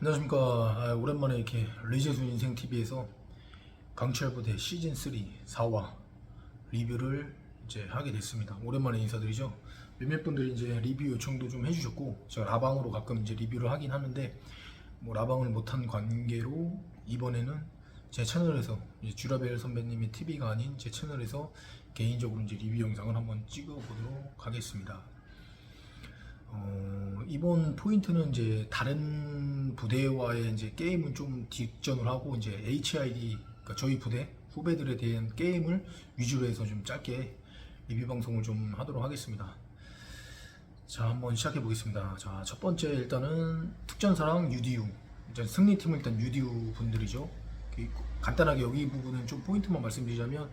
안녕하십니까. 오랜만에 이렇게 레이저순 인생TV에서 강철부대 시즌3 4화 리뷰를 이제 하게 됐습니다. 오랜만에 인사드리죠. 몇몇 분들이 이제 리뷰 요청도 좀 해주셨고, 제가 라방으로 가끔 이제 리뷰를 하긴 하는데, 뭐 라방을 못한 관계로 이번에는 제 채널에서 이제 주라벨 선배님의 TV가 아닌 제 채널에서 개인적으로 이제 리뷰 영상을 한번 찍어보도록 하겠습니다. 이번 포인트는 이제 다른 부대와의 이제 게임은 좀 뒷전을 하고, 이제 HID, 그러니까 저희 부대 후배들에 대한 게임을 위주로 해서 좀 짧게 리뷰 방송을 좀 하도록 하겠습니다. 자, 한번 시작해 보겠습니다. 자, 첫 번째 일단은 특전사랑 UDU, 이제 승리팀은 일단 UDU 분들이죠. 간단하게 여기 부분은 좀 포인트만 말씀드리자면,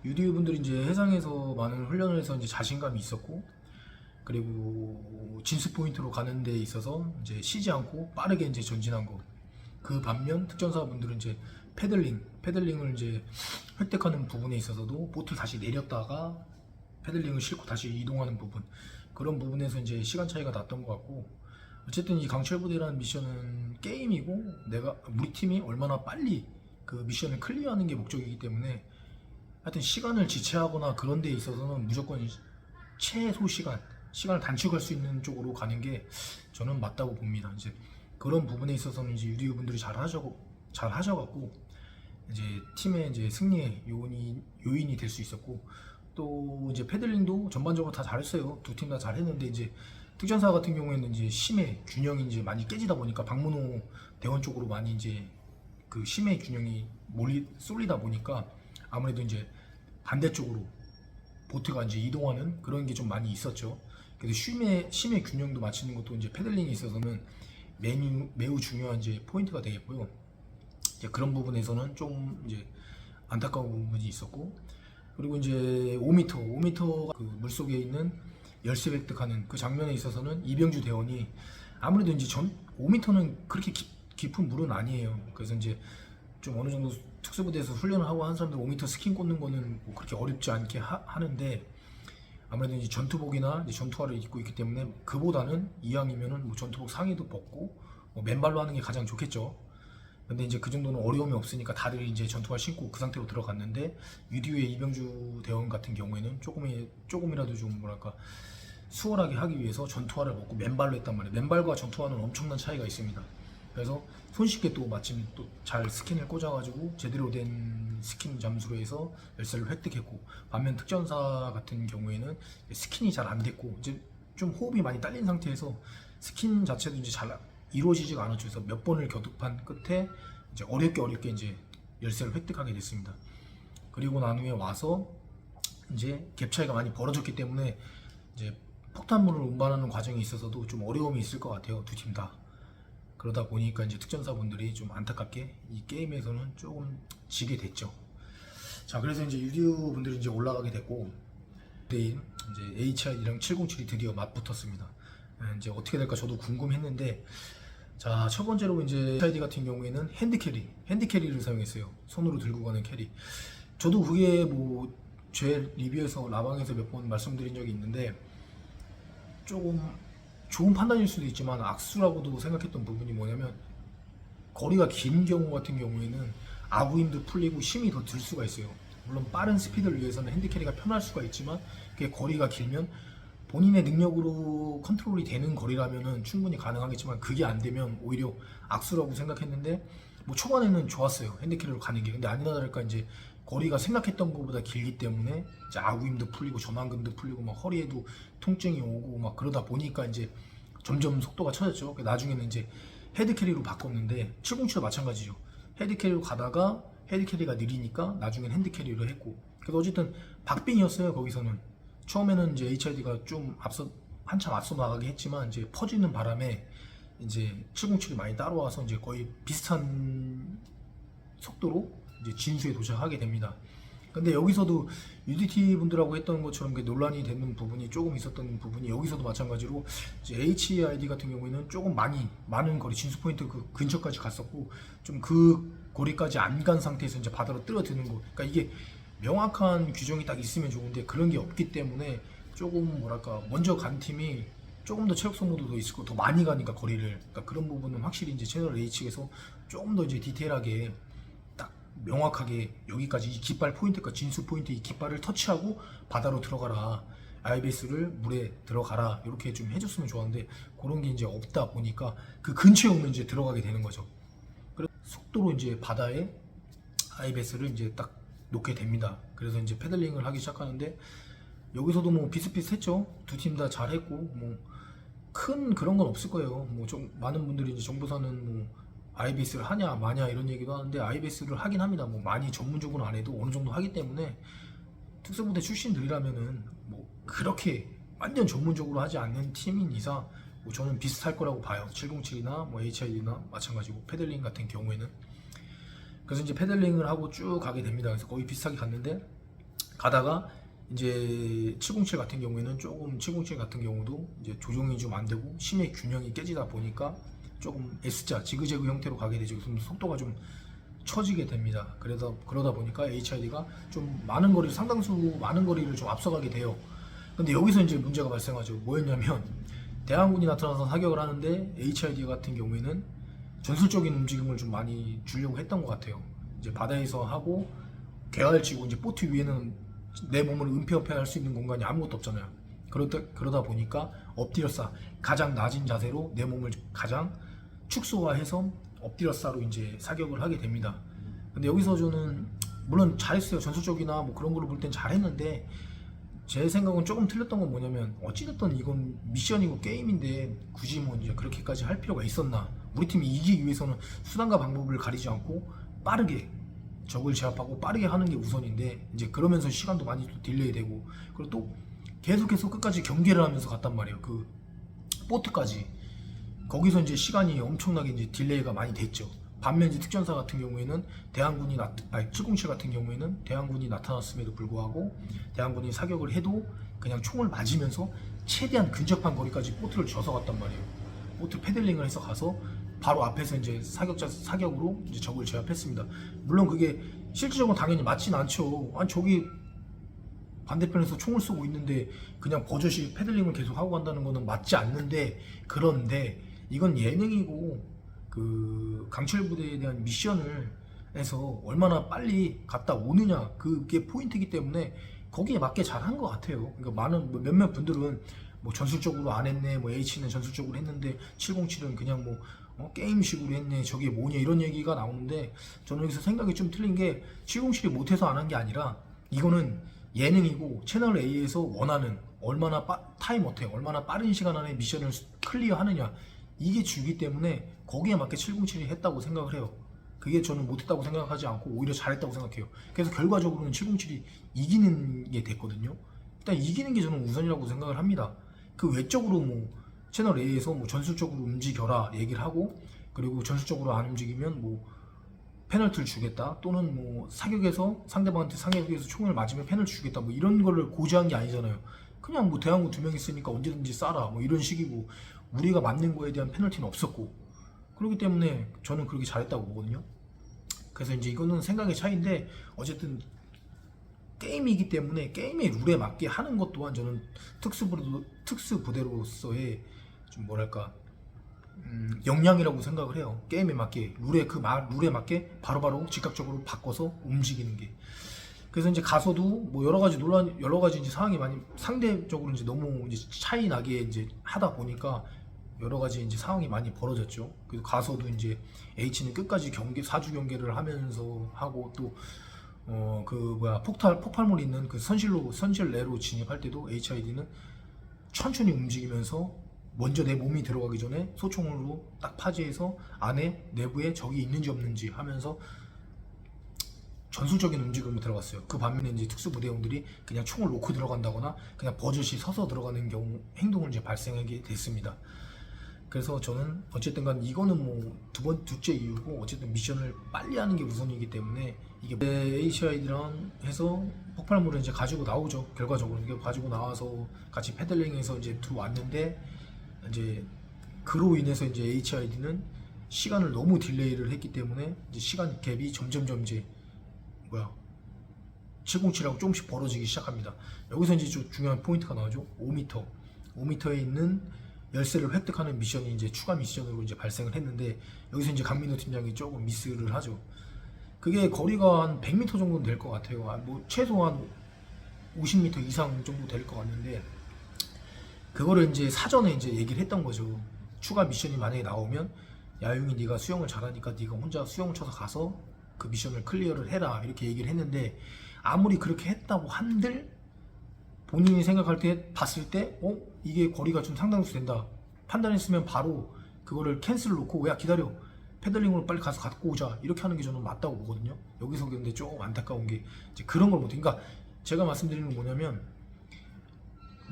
UDU 분들이 이제 해상에서 많은 훈련을 해서 이제 자신감이 있었고, 그리고 진수 포인트로 가는 데 있어서 이제 쉬지 않고 빠르게 이제 전진한 거. 그 반면 특전사분들은 이제 패들링을 이제 획득하는 부분에 있어서도 보트를 다시 내렸다가 패들링을 싣고 다시 이동하는 부분, 그런 부분에서 이제 시간 차이가 났던 것 같고, 어쨌든 이 강철부대라는 미션은 게임이고, 우리 팀이 얼마나 빨리 그 미션을 클리어하는 게 목적이기 때문에, 하여튼 시간을 지체하거나 그런 데 있어서는 무조건 최소 시간을 단축할 수 있는 쪽으로 가는 게 저는 맞다고 봅니다. 이제 그런 부분에 있어서는 이제 유디오 분들이 잘 하셔갖고 이제 팀의 이제 승리의 요인이 될 수 있었고, 또 이제 패들링도 전반적으로 다 잘했어요. 두 팀 다 잘했는데, 이제 특전사 같은 경우에는 이제 심의 균형이 이제 많이 깨지다 보니까, 박문호 대원 쪽으로 많이 이제 그 심의 균형이 쏠리다 보니까 아무래도 이제 반대쪽으로 보트가 이제 이동하는 그런 게 좀 많이 있었죠. 그래서 심의 균형도 맞추는 것도 이제 패들링에 있어서는 매우 중요한 이제 포인트가 되겠고요. 이제 그런 부분에서는 좀 이제 안타까운 부분이 있었고, 그리고 이제 5m가 그 물속에 있는 열쇠 획득하는 그 장면에 있어서는 이병주 대원이, 아무래도 이제 5m는 그렇게 깊은 물은 아니에요. 그래서 이제 좀 어느 정도 특수부대에서 훈련을 하고 한 사람들 5m 스킨 꽂는 거는 뭐 그렇게 어렵지 않게 하는데, 아무래도 이제 전투복이나 이제 전투화를 입고 있기 때문에, 그보다는 이왕이면은 뭐 전투복 상의도 벗고 뭐 맨발로 하는 게 가장 좋겠죠. 근데 이제 그 정도는 어려움이 없으니까 다들 이제 전투화 신고 그 상태로 들어갔는데, 유디우의 이병주 대원 같은 경우에는 조금이라도 좀 뭐랄까 수월하게 하기 위해서 전투화를 벗고 맨발로 했단 말이에요. 맨발과 전투화는 엄청난 차이가 있습니다. 그래서 손쉽게 또 마침 또 잘 스킨을 꽂아가지고 제대로 된 스킨 잠수로 해서 열쇠를 획득했고, 반면 특전사 같은 경우에는 스킨이 잘 안 됐고, 이제 좀 호흡이 많이 딸린 상태에서 스킨 자체도 이제 잘 이루어지지가 않았죠. 그래서 몇 번을 겨둑한 끝에 이제 어렵게 이제 열쇠를 획득하게 됐습니다. 그리고 난 후에 와서 이제 갭 차이가 많이 벌어졌기 때문에 이제 폭탄물을 운반하는 과정에 있어서도 좀 어려움이 있을 것 같아요, 두 팀 다. 그러다 보니까 이제 특전사분들이 좀 안타깝게 이 게임에서는 조금 지게 됐죠. 자, 그래서 이제 유디오 분들이 이제 올라가게 됐고, 내일 이제 HID랑 707이 드디어 맞붙었습니다. 이제 어떻게 될까 저도 궁금했는데, 자, 첫 번째로 이제 HID 같은 경우에는 핸드캐리를 사용했어요. 손으로 들고 가는 캐리. 저도 그게 뭐 제 리뷰에서 라방에서 몇 번 말씀드린 적이 있는데, 조금 좋은 판단일 수도 있지만 악수라고도 생각했던 부분이 뭐냐면, 거리가 긴 경우 같은 경우에는 아구 힘도 풀리고 힘이 더 들 수가 있어요. 물론 빠른 스피드를 위해서는 핸드캐리가 편할 수가 있지만, 그게 거리가 길면 본인의 능력으로 컨트롤이 되는 거리라면은 충분히 가능하겠지만, 그게 안 되면 오히려 악수라고 생각했는데, 뭐 초반에는 좋았어요, 핸드캐리로 가는 게. 근데 아니나 다를까 이제 거리가 생각했던 것보다 길기 때문에 이제 아구 힘도 풀리고 전완근도 풀리고 막 허리에도 통증이 오고 막 그러다 보니까 이제 점점 속도가 쳐졌죠. 나중에는 이제 헤드캐리로 바꿨는데, 707도 마찬가지죠. 헤드캐리로 가다가 헤드캐리가 느리니까 나중엔 핸드캐리로 했고, 그래서 어쨌든 박빙이었어요. 거기서는 처음에는 이제 HID가 좀 한참 앞서 나가게 했지만, 이제 퍼지는 바람에 이제 707이 많이 따라와서 이제 거의 비슷한 속도로 이제 진수에 도착하게 됩니다. 근데 여기서도 UDT 분들하고 했던 것처럼 논란이 되는 부분이 조금 있었던 부분이, 여기서도 마찬가지로 이제 HID 같은 경우에는 조금 많은 거리 진수 포인트 그 근처까지 갔었고, 좀 그 거리까지 안 간 상태에서 이제 바다로 떨어뜨는 거. 그러니까 이게 명확한 규정이 딱 있으면 좋은데 그런 게 없기 때문에 조금 뭐랄까 먼저 간 팀이 조금 더 체력 소모도 있을 거고 더 많이 가니까 거리를, 그러니까 그런 부분은 확실히 이제 채널 A 측에서 조금 더 이제 디테일하게 딱 명확하게 여기까지 이 깃발 포인트가 진수 포인트 이 깃발을 터치하고 바다로 들어가라, IBS를 물에 들어가라, 이렇게 좀 해줬으면 좋았는데 그런 게 이제 없다 보니까 그 근처에 오면 이제 들어가게 되는 거죠. 그래서 속도로 이제 바다에 IBS를 이제 딱 놓게 됩니다. 그래서 이제 패들링을 하기 시작하는데 여기서도 뭐 비슷비슷했죠. 두 팀 다 잘했고 뭐 큰 그런 건 없을 거예요. 뭐 좀 많은 분들이 이제 정보사는 뭐 IBS를 하냐 마냐 이런 얘기도 하는데 IBS를 하긴 합니다. 뭐 많이 전문적으로 안 해도 어느 정도 하기 때문에 특수부대 출신들이라면은 뭐 그렇게 완전 전문적으로 하지 않는 팀인 이상 뭐 저는 비슷할 거라고 봐요. 707이나 뭐 HID나 마찬가지고 패들링 같은 경우에는. 그래서 이제 패들링을 하고 쭉 가게 됩니다. 그래서 거의 비슷하게 갔는데 가다가 이제 707 같은 경우에는 조금 707 같은 경우도 이제 조정이 좀 안 되고 심의 균형이 깨지다 보니까 조금 S자 지그재그 형태로 가게 되죠. 그래서 속도가 좀 처지게 됩니다. 그래서 그러다 보니까 HID가 좀 많은 거리를 상당수 많은 거리를 좀 앞서가게 돼요. 근데 여기서 이제 문제가 발생하죠. 뭐였냐면 대항군이 나타나서 사격을 하는데 HID 같은 경우에는 전술적인 움직임을 좀 많이 주려고 했던 것 같아요. 이제 바다에서 하고 개활지고 이제 보트 위에는 내 몸을 은폐할 수 있는 공간이 아무것도 없잖아요. 그러다 보니까 엎드려 싸 가장 낮은 자세로 내 몸을 가장 축소화해서 엎드려 싸로 이제 사격을 하게 됩니다. 근데 여기서 저는 물론 잘했어요. 전술적이나 뭐 그런 걸로 볼 땐 잘했는데 제 생각은 조금 틀렸던 건 뭐냐면 어찌됐든 이건 미션이고 게임인데 굳이 뭐 이제 그렇게까지 할 필요가 있었나. 우리 팀이 이기기 위해서는 수단과 방법을 가리지 않고 빠르게 적을 제압하고 빠르게 하는 게 우선인데 이제 그러면서 시간도 많이 또 딜레이 되고 그리고 또 계속해서 끝까지 경계를 하면서 갔단 말이에요. 그 보트까지 거기서 이제 시간이 엄청나게 이제 딜레이가 많이 됐죠. 반면 이제 특전사 같은 경우에는 707 같은 경우에는 대항군이 나타났음에도 불구하고 대항군이 사격을 해도 그냥 총을 맞으면서 최대한 근접한 거리까지 보트를 져서 갔단 말이에요. 보트 패들링을 해서 가서 바로 앞에서 이제 사격으로 이제 적을 제압했습니다. 물론 그게 실질적으로 당연히 맞진 않죠. 아니 저기 반대편에서 총을 쏘고 있는데 그냥 버젓이 패들링을 계속 하고 간다는 거는 맞지 않는데, 그런데 이건 예능이고 그 강철 부대에 대한 미션을 해서 얼마나 빨리 갔다 오느냐 그게 포인트이기 때문에 거기에 맞게 잘한 것 같아요. 그러니까 많은 몇몇 분들은 뭐 전술적으로 안 했네, 뭐 H는 전술적으로 했는데 707은 그냥 뭐 게임식으로 했네, 저게 뭐냐 이런 얘기가 나오는데 저는 여기서 생각이 좀 틀린 게 707이 못해서 안 한 게 아니라 이거는 예능이고 채널 A에서 원하는 얼마나 타임 어택, 얼마나 빠른 시간 안에 미션을 클리어하느냐 이게 주기 때문에 거기에 맞게 707이 했다고 생각을 해요. 그게 저는 못했다고 생각하지 않고 오히려 잘했다고 생각해요. 그래서 결과적으로는 707이 이기는 게 됐거든요. 일단 이기는 게 저는 우선이라고 생각을 합니다. 그 외적으로 뭐 채널 A에서 뭐 전술적으로 움직여라 얘기를 하고, 그리고 전술적으로 안 움직이면 뭐 페널티를 주겠다, 또는 뭐 사격에서 상대방한테 사격에서 총을 맞으면 페널티 주겠다, 뭐 이런 거를 고지한 게 아니잖아요. 그냥 뭐 대항군 2명 있으니까 언제든지 쏴라 뭐 이런 식이고 우리가 맞는 거에 대한 페널티는 없었고, 그렇기 때문에 저는 그렇게 잘했다고 보거든요. 그래서 이제 이거는 생각의 차이인데 어쨌든 게임이기 때문에 게임의 룰에 맞게 하는 것 또한 저는 특수부대로서의 좀 뭐랄까 역량이라고 생각을 해요. 게임에 맞게 룰에 맞게 바로바로 즉각적으로 바꿔서 움직이는 게. 그래서 이제 가서도 뭐 여러 가지 이제 상황이 많이 상대적으로 이제 너무 이제 차이 나게 이제 하다 보니까 여러 가지 이제 상황이 많이 벌어졌죠. 그래서 가서도 이제 H는 끝까지 사주 경계를 하면서 하고 또 폭발물 있는 그 선실 내로 진입할 때도 HID는 천천히 움직이면서 먼저 내 몸이 들어가기 전에 소총으로 딱 파지해서 안에 내부에 적이 있는지 없는지 하면서 전술적인 움직임으로 들어갔어요. 그 반면에 이제 특수부대원들이 그냥 총을 놓고 들어간다거나 그냥 버젓이 서서 들어가는 경우 행동을 이제 발생하게 됐습니다. 그래서 저는 어쨌든 간 이거는 뭐 둘째 이유고, 어쨌든 미션을 빨리 하는 게 우선이기 때문에 이게 HID랑 해서 폭발물을 이제 가지고 나오죠. 결과적으로 이게 가지고 나와서 같이 패들링해서 이제 들어왔는데 이제 그로 인해서 이제 HID는 시간을 너무 딜레이를 했기 때문에 이제 시간 갭이 점점 이제 707하고 조금씩 벌어지기 시작합니다. 여기서 이제 좀 중요한 포인트가 나오죠. 5m에 있는 열쇠를 획득하는 미션이 이제 추가 미션으로 이제 발생을 했는데 여기서 이제 강민호 팀장이 조금 미스를 하죠. 그게 거리가 한 100m 정도는 될 것 같아요. 뭐 최소한 50m 이상 정도 될 것 같는데 그거를 이제 사전에 이제 얘기를 했던 거죠. 추가 미션이 만약에 나오면 야용이 네가 수영을 잘하니까 네가 혼자 수영을 쳐서 가서 그 미션을 클리어를 해라 이렇게 얘기를 했는데 아무리 그렇게 했다고 한들 본인이 생각할 때 봤을 때 이게 거리가 좀 상당수 된다 판단했으면 바로 그거를 캔슬을 놓고 야 기다려 패들링으로 빨리 가서 갖고 오자 이렇게 하는 게 저는 맞다고 보거든요. 여기서 근데 조금 안타까운 게 이제 그런 걸 못해. 그러니까 제가 말씀드리는 건 뭐냐면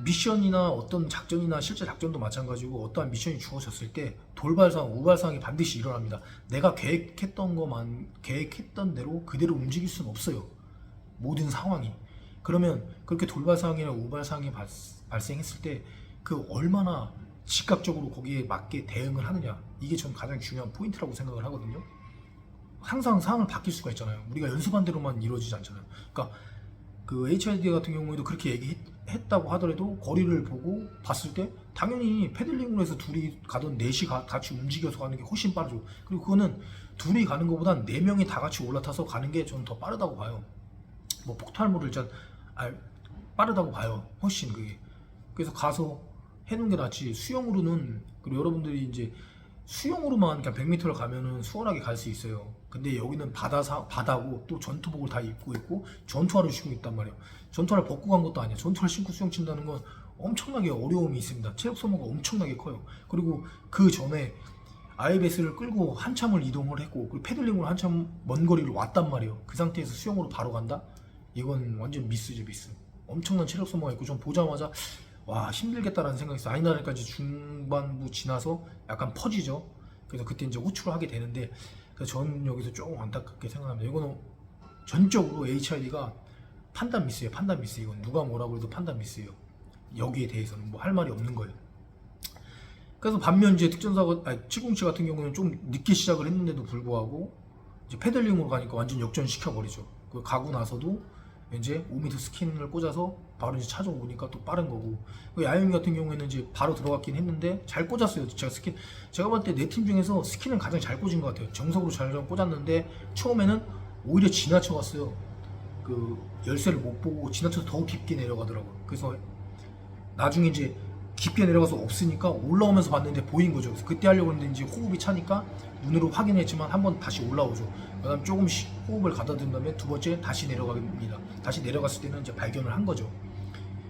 미션이나 어떤 작전이나 실제 작전도 마찬가지고 어떠한 미션이 주어졌을 때 돌발상, 우발상이 반드시 일어납니다. 내가 계획했던 대로 그대로 움직일 수는 없어요. 모든 상황이. 그러면 그렇게 돌발상이나 우발상이 발생했을 때 그 얼마나 즉각적으로 거기에 맞게 대응을 하느냐 이게 전 가장 중요한 포인트라고 생각을 하거든요. 항상 상황을 바뀔 수가 있잖아요. 우리가 연습한 대로만 이루어지지 않잖아요. 그러니까 그 HID 같은 경우에도 그렇게 얘기했다고 하더라도 거리를 보고 봤을 때 당연히 패들링으로 해서 둘이 가던 넷이 같이 움직여서 가는 게 훨씬 빠르죠. 그리고 그거는 둘이 가는 것보단 4명이 다 같이 올라타서 가는 게 저는 더 빠르다고 봐요. 뭐 폭발물을 일단 빠르다고 봐요. 훨씬 그게. 그래서 가서 해놓은 게 낫지. 수영으로는 그리고 여러분들이 이제 수영으로만 그냥 100m를 가면은 수월하게 갈 수 있어요. 근데 여기는 바다고 또 전투복을 다 입고 있고 전투화를 신고 있단 말이에요. 전투화를 벗고 간 것도 아니야. 전투화를 신고 수영 친다는 건 엄청나게 어려움이 있습니다. 체력 소모가 엄청나게 커요. 그리고 그 전에 아이베스를 끌고 한참을 이동을 했고 그리고 패들링으로 한참 먼 거리를 왔단 말이에요. 그 상태에서 수영으로 바로 간다? 이건 완전 미스죠, 미스. 엄청난 체력 소모가 있고 좀 보자마자 와 힘들겠다라는 생각이 있어. 아니나를까지 중반부 지나서 약간 퍼지죠. 그래서 그때 이제 호출을 하게 되는데 그래서 저는 여기서 조금 안타깝게 생각합니다. 이거는 전적으로 HID가 판단 미스예요. 판단 미스. 이건 누가 뭐라고 해도 판단 미스예요. 여기에 대해서는 뭐 할 말이 없는 거예요. 그래서 반면 이제 특전사고 707 같은 경우는 좀 늦게 시작을 했는데도 불구하고 이제 패들링으로 가니까 완전 역전시켜 버리죠. 그 가고 나서도 이제 5m 스킨을 꽂아서 바로 이제 찾아오니까 또 빠른 거고 그 야영이 같은 경우에는 이제 바로 들어갔긴 했는데 잘 꽂았어요. 제가 볼 때 네 팀 중에서 스킨은 가장 잘 꽂은 것 같아요. 정석으로 잘 꽂았는데 처음에는 오히려 지나쳐갔어요. 그 열쇠를 못 보고 지나쳐서 더 깊게 내려가더라고요. 그래서 나중에 이제 깊게 내려가서 없으니까 올라오면서 봤는데 보인 거죠. 그래서 그때 하려고 했는데 이제 호흡이 차니까 눈으로 확인했지만 한번 다시 올라오죠. 그다음 조금씩 호흡을 가다듬은 다음에 두 번째 다시 내려갑니다. 다시 내려갔을 때는 이제 발견을 한 거죠.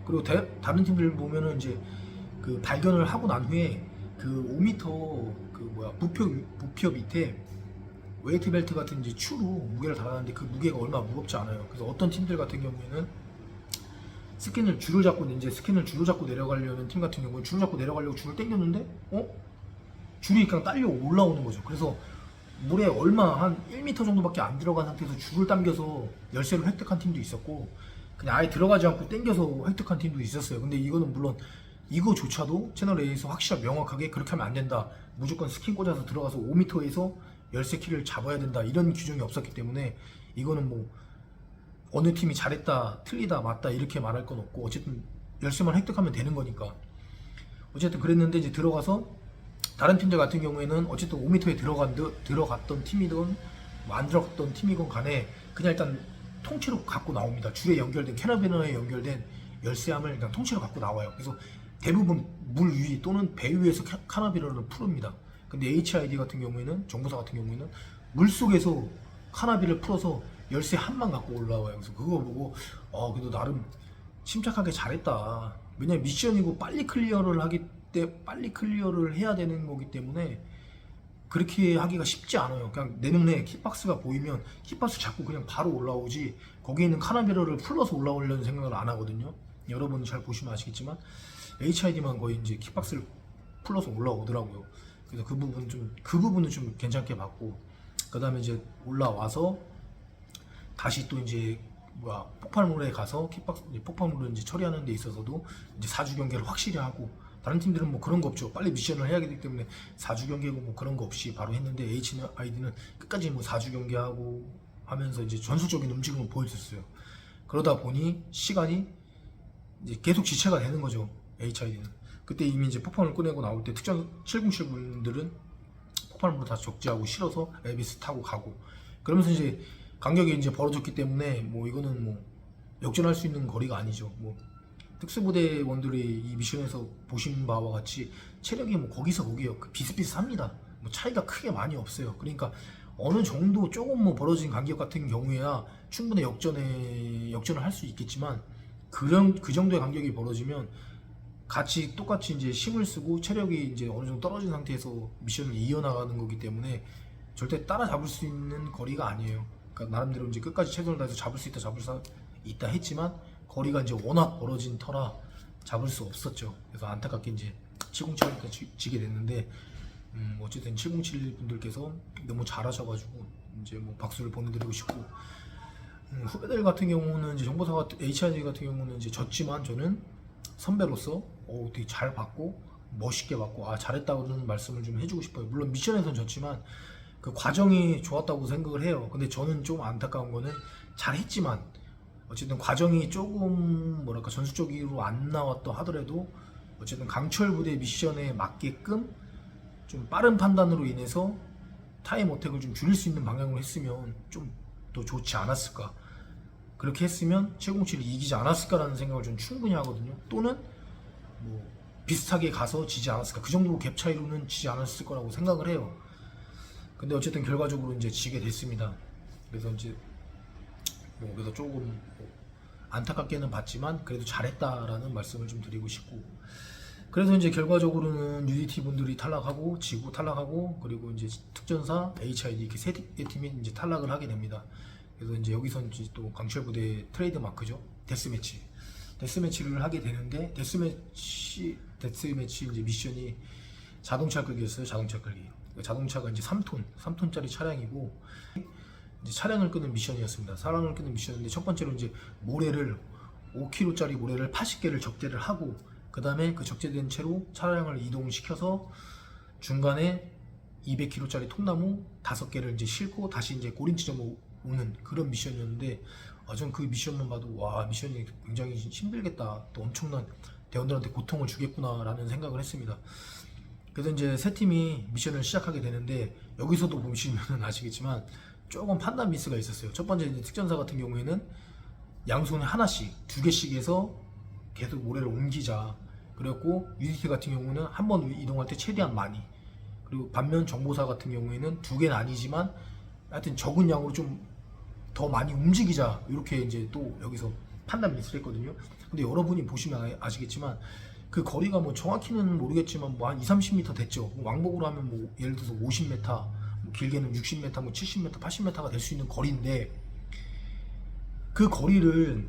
그리고 다른 팀들 보면은 이제 그 발견을 하고 난 후에 그 5m 부표 밑에 웨이트 벨트 같은 이제 추로 무게를 달았는데 그 무게가 얼마 무겁지 않아요. 그래서 어떤 팀들 같은 경우에는 스킨을 줄을 잡고 내려가려는 팀 같은 경우는 줄을 잡고 내려가려고 줄을 당겼는데 줄이 그냥 딸려 올라오는 거죠. 그래서 물에 얼마 한 1m 정도밖에 안 들어간 상태에서 줄을 당겨서 열쇠를 획득한 팀도 있었고 그냥 아예 들어가지 않고 당겨서 획득한 팀도 있었어요. 근데 이거는 물론 이거조차도 채널 A에서 확실하게 명확하게 그렇게 하면 안 된다. 무조건 스킨 꽂아서 들어가서 5m에서 열쇠 키를 잡아야 된다. 이런 규정이 없었기 때문에 이거는 뭐 어느 팀이 잘했다, 틀리다, 맞다 이렇게 말할 건 없고 어쨌든 열쇠만 획득하면 되는 거니까 어쨌든 그랬는데 이제 들어가서 다른 팀들 같은 경우에는 어쨌든 5m에 들어갔던 팀이든 뭐 안 들어갔던 팀이건 간에 그냥 일단 통째로 갖고 나옵니다. 줄에 연결된 캐러비너에 연결된 열쇠함을 그냥 통째로 갖고 나와요. 그래서 대부분 물 위 또는 배 위에서 카나비너를 풀읍니다. 근데 HID 같은 경우에는 정보사 같은 경우에는 물 속에서 카나비를 풀어서 열쇠 한만 갖고 올라와요. 그래서 그거 보고 그래도 나름 침착하게 잘했다. 왜냐면 미션이고 빨리 클리어를 해야 되는 거기 때문에 그렇게 하기가 쉽지 않아요. 그냥 내 눈에 킥박스가 보이면 킥박스 잡고 그냥 바로 올라오지 거기에 있는 카나베러를 풀러서 올라오려는 생각을 안 하거든요. 여러분 잘 보시면 아시겠지만 HID만 거의 이제 킥박스를 풀러서 올라오더라고요. 그래서 그 부분은 좀 괜찮게 봤고 그 다음에 이제 올라와서 다시 또 이제 폭발물에 가서 폭발물을 이제 처리하는 데 있어서도 이제 4주 경계를 확실히 하고 다른 팀들은 뭐 그런 거 없죠. 빨리 미션을 해야 되기 때문에 4주 경계고 뭐 그런 거 없이 바로 했는데 HID는 끝까지 뭐 4주 경계하고 하면서 이제 전술적인 움직임을 보여줬어요. 그러다 보니 시간이 이제 계속 지체가 되는 거죠. HID는. 그때 이미 이제 폭발을 꺼내고 나올 때 특전 707 분들은 폭발물을 다 적재하고 실어서 에비스 타고 가고, 그러면서 이제 간격이 이제 벌어졌기 때문에 뭐 이거는 뭐 역전할 수 있는 거리가 아니죠. 뭐 특수부대원들이 이 미션에서 보신 바와 같이 체력이 뭐 거기서 거기요, 비슷비슷합니다. 뭐 차이가 크게 많이 없어요. 그러니까 어느 정도 조금 뭐 벌어진 간격 같은 경우에야 충분히 역전을 할 수 있겠지만, 그 정도의 간격이 벌어지면 같이 똑같이 이제 힘을 쓰고 체력이 이제 어느 정도 떨어진 상태에서 미션을 이어나가는 거기 때문에 절대 따라잡을 수 있는 거리가 아니에요. 그러니까 나름대로 이제 끝까지 최선을 다해서 잡을 수 있다 했지만 거리가 이제 워낙 벌어진 터라 잡을 수 없었죠. 그래서 안타깝게 이제 707한테 지게 됐는데, 어쨌든 707 분들께서 너무 잘하셔가지고 이제 뭐 박수를 보내드리고 싶고, 후배들 같은 경우는 이제 정보사 HID 같은 경우는 이제 졌지만 저는 선배로서 되게 잘 받고 멋있게 받고 잘했다는 말씀을 좀 해주고 싶어요. 물론 미션에서는 졌지만 그 과정이 좋았다고 생각을 해요. 근데 저는 좀 안타까운 거는 잘했지만 어쨌든 과정이 조금 뭐랄까 전술적으로 안 나왔다 하더라도 어쨌든 강철 부대 미션에 맞게끔 좀 빠른 판단으로 인해서 타임 어택을 좀 줄일 수 있는 방향으로 했으면 좀 더 좋지 않았을까. 그렇게 했으면 707이 이기지 않았을까라는 생각을 좀 충분히 하거든요. 또는 뭐 비슷하게 가서 지지 않았을까. 그 정도 갭 차이로는 지지 않았을 거라고 생각을 해요. 근데 어쨌든 결과적으로 이제 지게 됐습니다. 그래서 이제 뭐 그래서 조금 안타깝게는 봤지만 그래도 잘했다라는 말씀을 좀 드리고 싶고, 그래서 이제 결과적으로는 UDT 분들이 탈락하고 지구 탈락하고 그리고 이제 특전사, HID 이렇게 세 팀이 이제 탈락을 하게 됩니다. 그래서 이제 여기서 이제 또 강철 부대 트레이드 마크죠. 데스매치를 하게 되는데, 데스매치 이제 미션이 자동차 끌기였어요. 자동차 끌기. 자동차가 이제 3톤짜리 차량이고 이제 차량을 끄는 미션이었습니다. 차량을 끄는 미션인데 첫 번째로 이제 모래를 5kg짜리 모래를 80개를 적재를 하고, 그 다음에 그 적재된 채로 차량을 이동시켜서 중간에 200kg짜리 통나무 5개를 이제 싣고 다시 이제 고린 지점으로 오는 그런 미션이었는데, 전 그 미션만 봐도 와, 미션이 굉장히 힘들겠다, 또 엄청난 대원들한테 고통을 주겠구나라는 생각을 했습니다. 그래서 이제 세 팀이 미션을 시작하게 되는데, 여기서도 보시면 아시겠지만 조금 판단 미스가 있었어요. 첫 번째 이제 특전사 같은 경우에는 양손에 하나씩 2개씩 해서 계속 모래를 옮기자 그랬고, UDT 같은 경우는 한 번 이동할 때 최대한 많이, 그리고 반면 정보사 같은 경우에는 2개는 아니지만 하여튼 적은 양으로 좀 더 많이 움직이자, 이렇게 이제 또 여기서 판단 미스를 했거든요. 근데 여러분이 보시면 아시겠지만 그 거리가 뭐 정확히는 모르겠지만 뭐 한 20-30m 됐죠. 왕복으로 하면 뭐 예를 들어서 50m, 뭐 길게는 60m, 뭐 70m, 80m가 될 수 있는 거리인데, 그 거리를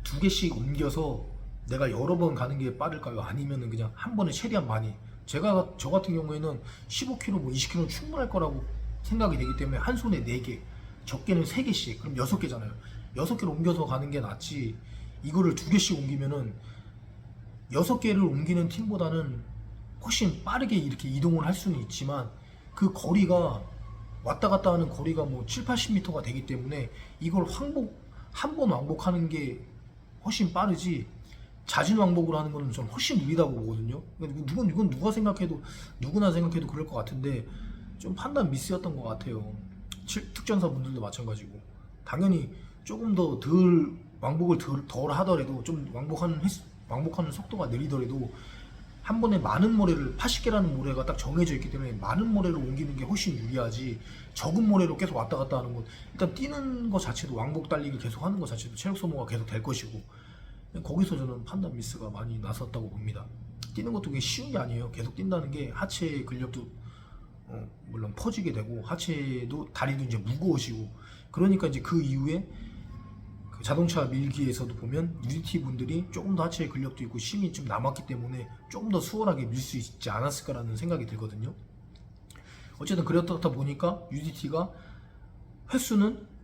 2개씩 옮겨서 내가 여러 번 가는 게 빠를까요? 아니면은 그냥 한 번에 최대한 많이, 저 같은 경우에는 15km, 뭐 20km 충분할 거라고 생각이 되기 때문에 한 손에 4개, 적게는 3개씩, 그럼 6개잖아요. 6개를 옮겨서 가는 게 낫지, 이거를 2개씩 옮기면은 6개를 옮기는 팀보다는 훨씬 빠르게 이렇게 이동을 할 수는 있지만 그 거리가 왔다 갔다 하는 거리가 뭐 7-80m가 되기 때문에 이걸 한 번 왕복하는 게 훨씬 빠르지, 자진 왕복을 하는 거는 저는 훨씬 느리다고 보거든요. 이건 누구나 생각해도 그럴 것 같은데 좀 판단 미스였던 것 같아요. 특전사 분들도 마찬가지고, 당연히 조금 더 왕복을 덜 하더라도, 좀 왕복하는 속도가 느리더라도 한 번에 많은 모래를, 80개라는 모래가 딱 정해져 있기 때문에 많은 모래를 옮기는 게 훨씬 유리하지, 적은 모래로 계속 왔다 갔다 하는 건, 일단 뛰는 거 자체도, 왕복 달리기 계속 하는 거 자체도 체력 소모가 계속 될 것이고, 거기서 저는 판단 미스가 많이 났었다고 봅니다. 뛰는 것도 그게 쉬운 게 아니에요. 계속 뛴다는 게 하체 근력도 물론 퍼지게 되고, 하체도 다리도 이제 무거워지고, 그러니까 이제 그 이후에 그 자동차 밀기에서도 보면 UDT 분들이 조금 더 하체의 근력도 있고 힘이 좀 남았기 때문에 조금 더 수월하게 밀 수 있지 않았을까라는 생각이 들거든요. 어쨌든 그렇다 보니까 UDT가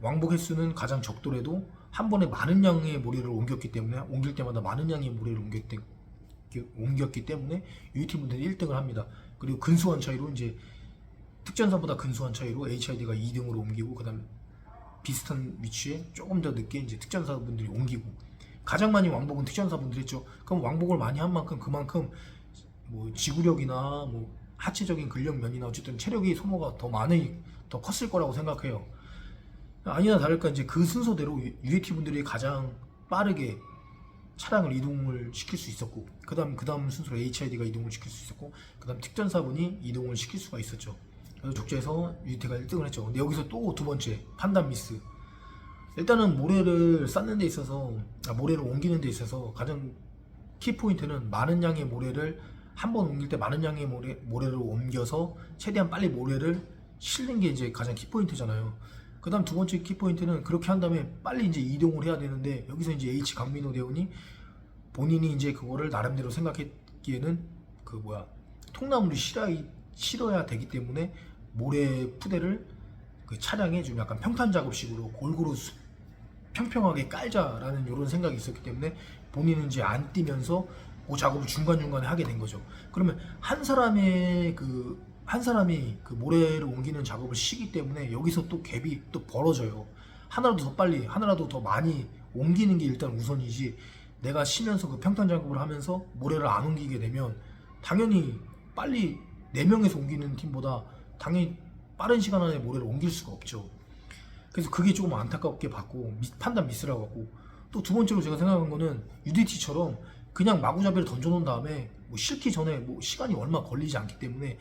왕복 횟수는 가장 적더라도 한 번에 많은 양의 모래를 옮겼기 때문에, 옮길 때마다 많은 양의 모래를 옮겼기 때문에 UDT 분들이 1등을 합니다. 그리고 근소한 차이로, 이제 특전사보다 근소한 차이로 HID가 2등으로 옮기고, 그 다음 비슷한 위치에 조금 더 늦게 이제 특전사 분들이 옮기고, 가장 많이 왕복은 특전사 분들이 했죠. 그럼 왕복을 많이 한 만큼 그만큼 뭐 지구력이나 뭐 하체적인 근력 면이나 어쨌든 체력이 소모가 더 컸을 거라고 생각해요. 아니나 다를까 이제 그 순서대로 UAT 분들이 가장 빠르게 차량을 이동을 시킬 수 있었고, 그다음 순서로 HID가 이동을 시킬 수 있었고, 그다음 특전사분이 이동을 시킬 수가 있었죠. 그래서 족제에서 UAT가 1등을 했죠. 근데 여기서 또 두 번째 판단 미스. 일단은 모래를 쌓는 데 있어서, 모래를 옮기는 데 있어서 가장 키포인트는 많은 양의 모래를 한 번 옮길 때 많은 양의 모래를 옮겨서 최대한 빨리 모래를 실는 게 이제 가장 키포인트잖아요. 그 다음 두 번째 키포인트는 그렇게 한 다음에 빨리 이제 이동을 해야 되는데, 여기서 이제 H 강민호 대원이 본인이 이제 그거를 나름대로 생각했기에는 통나무를 실어야 되기 때문에 모래 푸대를 그 차량에 좀 약간 평탄 작업식으로 골고루 평평하게 깔자라는 이런 생각이 있었기 때문에 본인은 이제 안 뛰면서 그 작업을 중간중간에 하게 된 거죠. 그러면 한 사람이 그 모래를 옮기는 작업을 쉬기 때문에 여기서 또 갭이 또 벌어져요. 하나라도 더 빨리, 하나라도 더 많이 옮기는 게 일단 우선이지, 내가 쉬면서 그 평탄 작업을 하면서 모래를 안 옮기게 되면 당연히 빨리 4명에서 옮기는 팀보다 당연히 빠른 시간 안에 모래를 옮길 수가 없죠. 그래서 그게 조금 안타깝게 봤고, 판단 미스라고 하고, 또 두 번째로 제가 생각한 거는 UDT처럼 그냥 마구잡이를 던져놓은 다음에 뭐 싣기 전에 뭐 시간이 얼마 걸리지 않기 때문에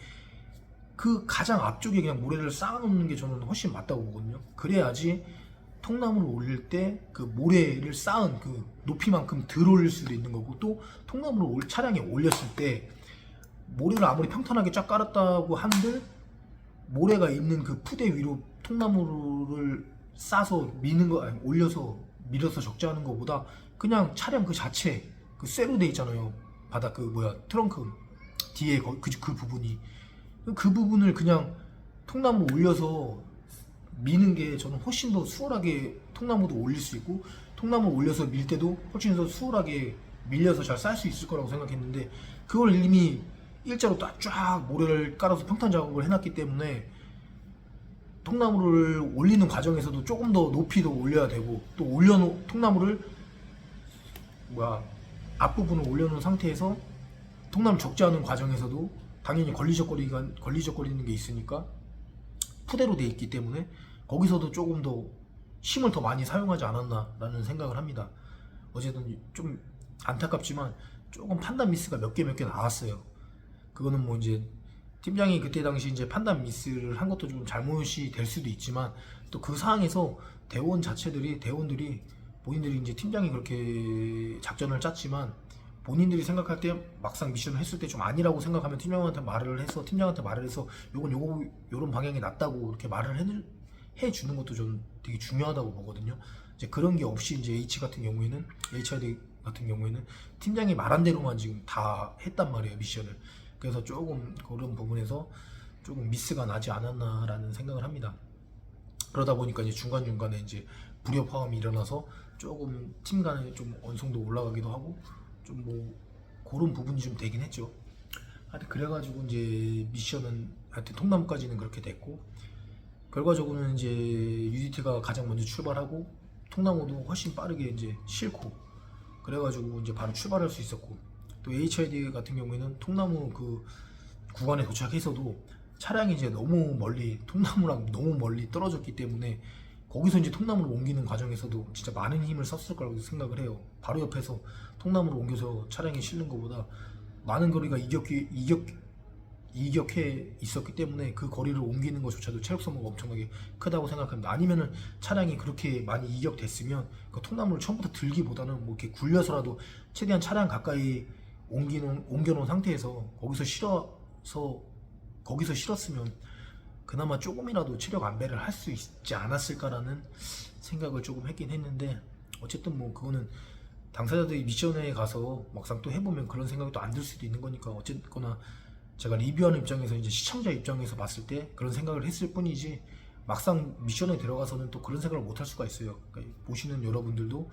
그 가장 앞쪽에 그냥 모래를 쌓아놓는 게 저는 훨씬 맞다고 보거든요. 그래야지 통나무를 올릴 때 그 모래를 쌓은 그 높이만큼 덜 올릴 수도 있는 거고, 또 통나무를 차량에 올렸을 때 모래를 아무리 평탄하게 쫙 깔았다고 한들 모래가 있는 그 푸대 위로 통나무를 싸서 미는 거, 아니, 올려서 밀어서 적재하는 것보다 그냥 차량 그 자체 그 쇠로 돼 있잖아요. 바닥 트렁크 뒤에 그 부분이, 그 부분을 그냥 통나무 올려서 미는 게 저는 훨씬 더 수월하게 통나무도 올릴 수 있고, 통나무 올려서 밀 때도 훨씬 더 수월하게 밀려서 잘 쌀 수 있을 거라고 생각했는데, 그걸 이미 일자로 쫙 모래를 깔아서 평탄 작업을 해놨기 때문에 통나무를 올리는 과정에서도 조금 더 높이도 올려야 되고, 또 통나무를 앞부분을 올려놓은 상태에서 통나무 적재하는 과정에서도 당연히 걸리적거리는 게 있으니까 푸대로 돼 있기 때문에 거기서도 조금 더 힘을 더 많이 사용하지 않았나라는 생각을 합니다. 어쨌든 좀 안타깝지만 조금 판단 미스가 몇 개 나왔어요. 그거는 뭐 이제 팀장이 그때 당시 이제 판단 미스를 한 것도 좀 잘못이 될 수도 있지만, 또 그 상황에서 대원들이 본인들이 이제 팀장이 그렇게 작전을 짰지만 본인들이 생각할 때 막상 미션을 했을 때 좀 아니라고 생각하면 팀장한테 말을 해서 요런 방향이 낫다고 이렇게 말을 해주는 것도 저는 되게 중요하다고 보거든요. 이제 그런 게 없이 이제 HID 같은 경우에는 팀장이 말한 대로만 지금 다 했단 말이에요, 미션을. 그래서 조금 그런 부분에서 조금 미스가 나지 않았나라는 생각을 합니다. 그러다 보니까 이제 중간중간에 이제 불협화음이 일어나서 조금 팀 간에 좀 어느 정도 올라가기도 하고, 좀 뭐 그런 부분이 좀 되긴 했죠. 하여튼 그래가지고 이제 미션은 하여튼 통나무까지는 그렇게 됐고, 결과적으로는 이제 UDT가 가장 먼저 출발하고 통나무도 훨씬 빠르게 이제 싣고, 그래가지고 이제 바로 출발할 수 있었고, 또 HID 같은 경우에는 통나무 그 구간에 도착해서도 차량이 이제 통나무랑 너무 멀리 떨어졌기 때문에 거기서 이제 통나무를 옮기는 과정에서도 진짜 많은 힘을 썼을 거라고 생각을 해요. 바로 옆에서 통나무를 옮겨서 차량에 실는 것보다 많은 거리가 이격해 있었기 때문에 그 거리를 옮기는 것조차도 체력 소모가 엄청나게 크다고 생각합니다. 아니면은 차량이 그렇게 많이 이격됐으면 그 통나무를 처음부터 들기보다는 뭐 이렇게 굴려서라도 최대한 차량 가까이 옮겨놓은 상태에서 거기서 실었으면 그나마 조금이라도 체력 안배를 할 수 있지 않았을까라는 생각을 조금 했긴 했는데, 어쨌든 뭐 그거는 당사자들이 미션에 가서 막상 또 해보면 그런 생각이 또 안 들 수도 있는 거니까, 어쨌거나 제가 리뷰하는 입장에서 이제 시청자 입장에서 봤을 때 그런 생각을 했을 뿐이지, 막상 미션에 들어가서는 또 그런 생각을 못 할 수가 있어요. 그러니까 보시는 여러분들도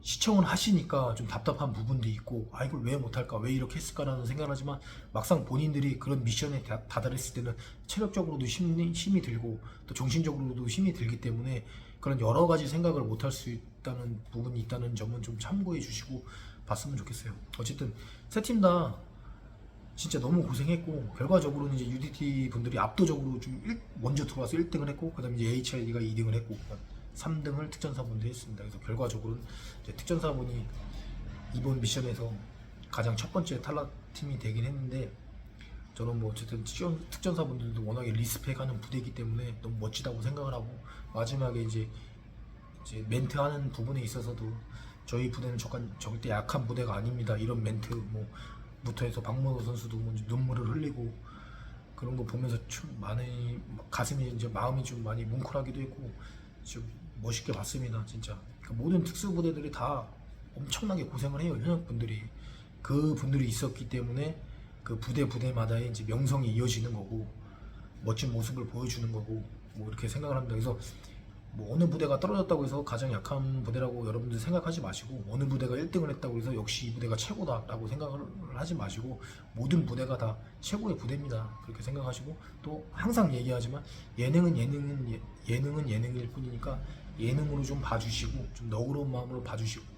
시청을 하시니까 좀 답답한 부분도 있고, 이걸 왜 못할까, 왜 이렇게 했을까라는 생각을 하지만, 막상 본인들이 그런 미션에 다다랐을 때는 체력적으로도 힘이 들고 또 정신적으로도 힘이 들기 때문에 그런 여러 가지 생각을 못 할 수 있다는 부분이 있다는 점은 좀 참고해 주시고 봤으면 좋겠어요. 어쨌든 세 팀 다 진짜 너무 고생했고 결과적으로는 이제 UDT 분들이 압도적으로 좀 먼저 들어와서 1등을 했고 그다음에 이제 HID가 2등을 했고 3등을 특전사분들이 했습니다. 그래서 결과적으로는 이제 특전사분이 이번 미션에서 가장 첫 번째 탈락팀이 되긴 했는데 저는 뭐 어쨌든 특전사분들도 워낙에 리스펙하는 부대이기 때문에 너무 멋지다고 생각을 하고 마지막에 이제 멘트하는 부분에 있어서도 저희 부대는 절대 약한 부대가 아닙니다. 이런 멘트 뭐부터 해서 박문호 선수도 뭐 눈물을 흘리고 그런 거 보면서 좀 많이 가슴이 이제 마음이 좀 많이 뭉클하기도 했고 좀 멋있게 봤습니다. 진짜 그러니까 모든 특수부대들이 다 엄청나게 고생을 해요. 현역분들이 그 분들이 있었기 때문에 그 부대마다의 이제 명성이 이어지는 거고 멋진 모습을 보여주는 거고 뭐 이렇게 생각을 합니다. 그래서 뭐 어느 부대가 떨어졌다고 해서 가장 약한 부대라고 여러분들 생각하지 마시고 어느 부대가 1등을 했다고 해서 역시 이 부대가 최고다라고 생각을 하지 마시고 모든 부대가 다 최고의 부대입니다. 그렇게 생각하시고 또 항상 얘기하지만 예능은 예능일 뿐이니까 예능으로 좀 봐주시고 좀 너그러운 마음으로 봐주시고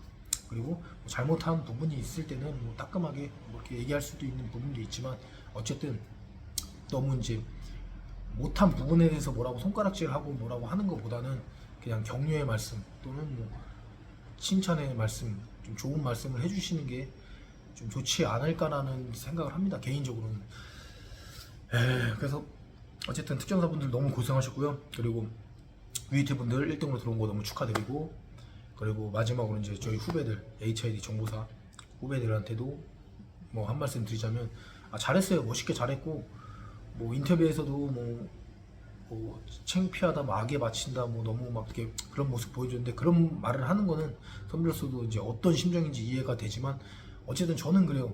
그리고 뭐 잘못한 부분이 있을 때는 뭐 따끔하게 뭐 이렇게 얘기할 수도 있는 부분도 있지만 어쨌든 너무 이제 못한 부분에 대해서 뭐라고 손가락질하고 뭐라고 하는 것보다는 그냥 격려의 말씀 또는 뭐 칭찬의 말씀 좀 좋은 말씀을 해주시는 게 좀 좋지 않을까라는 생각을 합니다. 개인적으로는. 그래서 어쨌든 특전사분들 너무 고생하셨고요. 그리고 UET 분들 1등으로 들어온 거 너무 축하드리고 그리고 마지막으로 이제 저희 후배들 HID 정보사 후배들한테도 뭐 한 말씀 드리자면 잘했어요. 멋있게 잘했고 뭐 인터뷰에서도 뭐 창피하다, 뭐 악에 바친다, 뭐 너무 막 이렇게 그런 모습 보여줬는데 그런 말을 하는 거는 선배로서도 이제 어떤 심정인지 이해가 되지만 어쨌든 저는 그래요.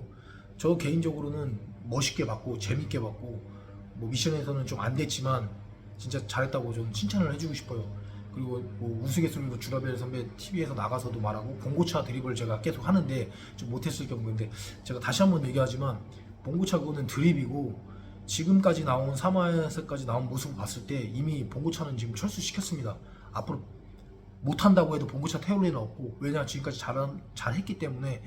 저 개인적으로는 멋있게 봤고 재밌게 봤고 뭐 미션에서는 좀 안 됐지만 진짜 잘했다고 저는 칭찬을 해주고 싶어요. 그리고 뭐 우스갯소리로 주라벨 선배 TV에서 나가서도 말하고 봉고차 드립을 제가 계속 하는데 좀 못했을 경우인데 제가 다시 한번 얘기하지만 봉고차 그거는 드립이고 지금까지 나온 3화에서까지 나온 모습을 봤을 때 이미 봉고차는 지금 철수시켰습니다. 앞으로 못한다고 해도 봉고차 태울 일은 없고 왜냐 지금까지 잘했기 때문에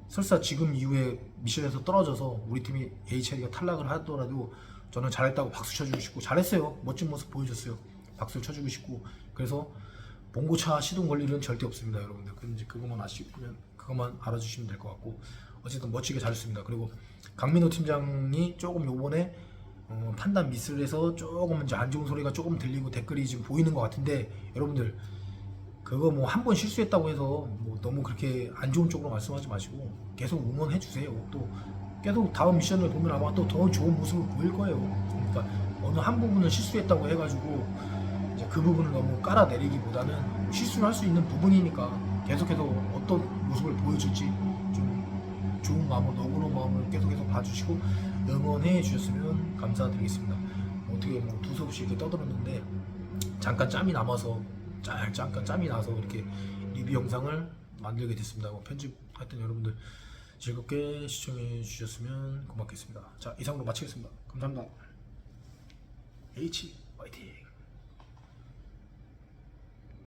설사 지금 이후에 미션에서 떨어져서 우리 팀이 HID가 탈락을 하더라도 저는 잘했다고 박수 쳐주고 싶고 잘했어요. 멋진 모습 보여줬어요. 박수를 쳐주고 싶고 그래서 봉고차 시동 걸 일은 절대 없습니다. 여러분들 이제 그것만 아시면 그것만 알아주시면 될 것 같고 어쨌든 멋지게 잘했습니다. 그리고 강민호 팀장이 조금 요번에 판단 미스를 해서 조금 이제 안 좋은 소리가 조금 들리고 댓글이 지금 보이는 것 같은데 여러분들 그거 뭐 한 번 실수했다고 해서 뭐 너무 그렇게 안 좋은 쪽으로 말씀하지 마시고 계속 응원해 주세요. 또 계속 다음 미션을 보면 아마 또 더 좋은 모습을 보일 거예요. 그러니까 어느 한 부분을 실수했다고 해가지고 이제 그 부분을 너무 깔아내리기보다는 실수를 할 수 있는 부분이니까 계속해서 어떤 모습을 보여줄지 좀 좋은 마음으로 너그러운 마음으로 계속해서 봐주시고 응원해 주셨으면 감사드리겠습니다. 어떻게 뭐 두서없이 이렇게 떠들었는데 잠깐 짬이 남아서 잠깐 짬이 나서 이렇게 리뷰 영상을 만들게 됐습니다. 편집했던 여러분들 즐겁게 시청해 주셨으면 고맙겠습니다. 자 이상으로 마치겠습니다. 감사합니다. H 화이팅!